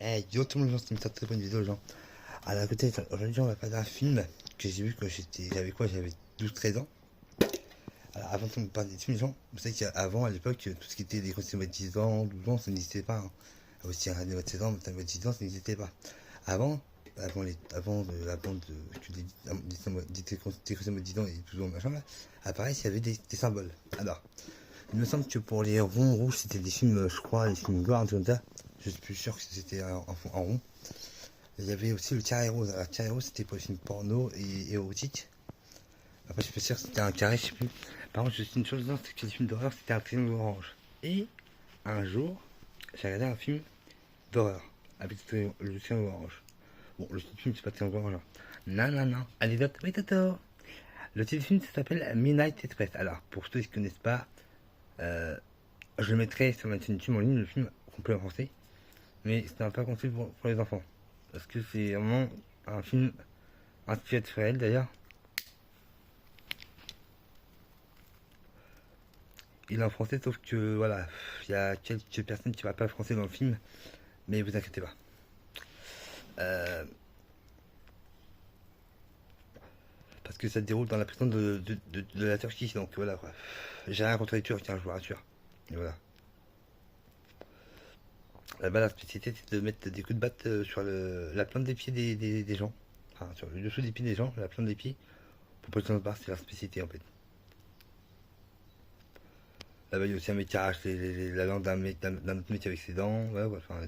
Hey, yo tout le monde, c'est une très bonne vidéo, gens. À la côté, aujourd'hui, on va parler d'un film que j'ai vu quand j'avais quoi, j'avais 12 13 ans. Alors, avant qu'on parle des films, gens, vous savez qu'avant, à l'époque, tout ce qui était des conseils de 10 ans, 12 ans, ça n'existait pas. Hein. Aussi, un radio de 16 ans, mais 10 ans, ça n'existait pas. Avant, que des conseils de 10 ans et 12 ans, machin, là, apparaît, il y avait des symboles. Alors, il me semble que pour les ronds rouges, c'était des films, je crois, des films noirs, comme ça. Je suis plus sûr que c'était en rond. Il y avait aussi le carré rose. Alors, le carré rose, c'était pour les films porno et érotique. Après, je suis pas sûr que c'était un carré, je sais plus. Par contre, je sais une chose, c'est que les films d'horreur, c'était un triangle orange. Et un jour, j'ai regardé un film d'horreur avec le triangle orange. Bon, le titre du film, c'est pas le triangle orange. Hein. Non, non, non. Anecdote, oui, Toto. Le titre du film, ça s'appelle Midnight Express. Alors, pour ceux qui ne connaissent pas, euh, je le mettrai sur ma chaîne YouTube en ligne, le film complet en français. Mais c'est un peu conseil pour les enfants. Parce que c'est vraiment un film inspiré de réel d'ailleurs. Il est en français, sauf que voilà, il y a quelques personnes qui ne parlent pas français dans le film, mais vous inquiétez pas. Euh, parce que ça se déroule dans la prison de la Turquie, donc voilà quoi. J'ai rien contre les Turcs, hein, je vous rassure. Et voilà. Là-bas, la spécialité, c'est de mettre des coups de batte sur la plante des pieds des gens. Enfin, sur le dessous des pieds des gens, la plante des pieds, pour pas qu'ils s'en barrent, c'est leur spécialité en fait. Là-bas, il y a aussi un mec qui arrache la langue d'un autre mec avec ses dents. Ouais, ouais, enfin,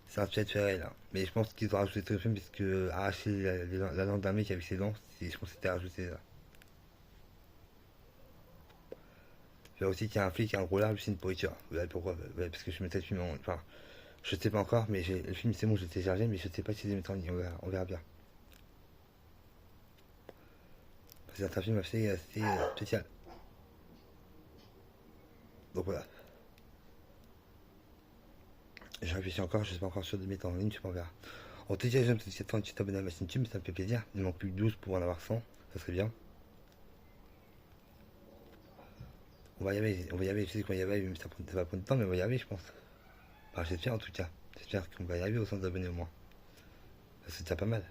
c'est un pied de ferret là. Mais je pense qu'ils ont rajouté ce film parce que arracher la langue d'un mec avec ses dents, je pense que c'était rajouté là. Il y a aussi qu'il y a un flic qui a un gros large, c'est une pourriture. Ouais, pourquoi? Ouais, parce que je mettais le film en. Enfin, je sais pas encore, mais le film c'est bon, je l'ai téléchargé, mais je sais pas si je les mettre en ligne. On verra bien. C'est un film assez spécial. Donc voilà. Je réfléchis encore, je suis pas encore sûr de mettre en ligne, je sais pas, on verra. En tout cas, j'aime cette fois, tu t'abonnes à ma chaîne YouTube, ça me fait plaisir. Il manque plus que 12 pour en avoir 100, ça serait bien. On va y arriver, je sais qu'on va y arriver, même si ça va prendre du temps, mais on va y arriver, je pense. Enfin, j'espère en tout cas. J'espère qu'on va y arriver au 100 d'abonnés au moins. C'est déjà pas mal.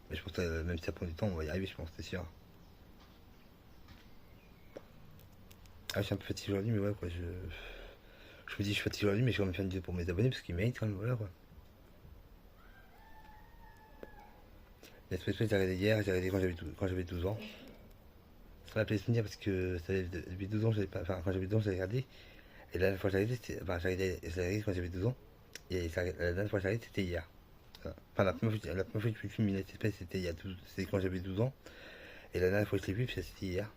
Mais je pense que même si ça prend du temps, on va y arriver, je pense, c'est sûr. Ah, je suis un peu fatigué aujourd'hui, mais ouais, quoi, je me dis, je suis fatigué aujourd'hui, mais je vais quand même faire une vidéo pour mes abonnés, parce qu'ils méritent quand même, voilà, quoi. L'espèce j'ai regardé hier, j'ai regardé quand j'avais 12 ans. Ça m'a fait souvenir parce que depuis 12 ans, j'avais pas, enfin, quand j'avais 12 ans, j'ai regardé. Et la dernière fois que j'ai regardé, c'était, enfin, j'ai regardé quand j'avais 12 ans. Et la dernière fois que j'ai regardé, c'était hier. Enfin, la première fois que je suis film Midnight Express, c'était c'était quand j'avais 12 ans. Et la dernière fois que je l'ai vu, c'était hier.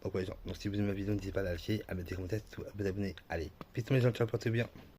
Donc, ouais, genre, donc si vous aimez ma vidéo, n'hésitez pas à la liker, à mettre des commentaires, à vous abonner. Allez, bisous mes gens, ciao, portez-vous bien.